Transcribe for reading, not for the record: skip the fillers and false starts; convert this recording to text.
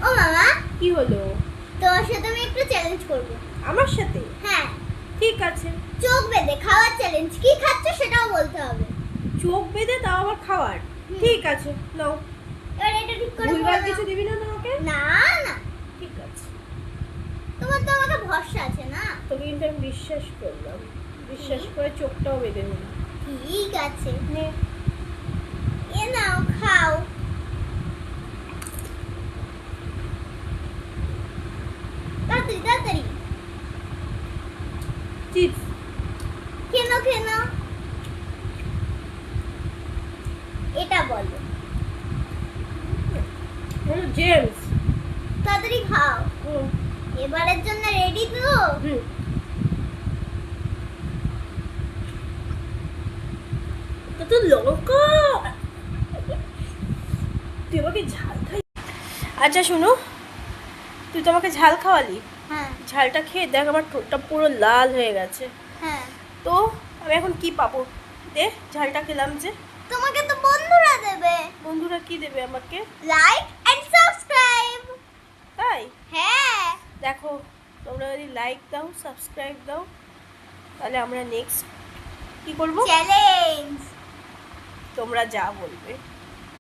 ও মামা, কি হলো? তোমার সাথে আমি একটু চ্যালেঞ্জ করব। আমার সাথে? হ্যাঁ, ঠিক আছে। চোখ বেঁধে খাওয়ার চ্যালেঞ্জ। কি খাচ্ছ সেটাও বলতে হবে। চোখ বেঁধে তাও আবার খাওয়ার? হুম। ঠিক আছে, নাও। এবার এটা ঠিক করে ভুলভাল বলো। কিছু দিবি না তোমাকে? না না, ঠিক আছে, তোমার তো আমাকে ভরসা আছে না। তোকে কিন্তু আমি বিশ্বাস করলাম, বিশ্বাস করে চোখটাও বেঁধে নিলাম। ঠিক আছে, নে। এ নাও খাও। তাড়াতাড়ি তাড়াতাড়ি চিপস। খেয়ে নাও খেয়ে নাও। এটা বলো। জেমস। তাড়াতাড়ি খাও। এবারের জন্য রেডি তো? তো লঙ্কা, তুই আমাকে ঝাল খাই। আচ্ছা শোনো, তুই তো আমাকে ঝাল খাওয়ালি, হ্যাঁ ঝালটা খেয়ে দেখ আমার ঠোঁটটা পুরো লাল হয়ে গেছে। হ্যাঁ। তো আমি এখন কি পাবো? দে, ঝালটা খেলাম যে। তোমাকে তো বন্ধুরা দেবে। বন্ধুরা কি দেবে আমাকে? Like and subscribe. তাই? হ্যাঁ। দেখো, তোমরা যদি লাইক দাও, সাবস্ক্রাইব দাও, তাহলে আমরা নেক্সট কি করব? চ্যালেঞ্জ। তোমরা যা বলবে।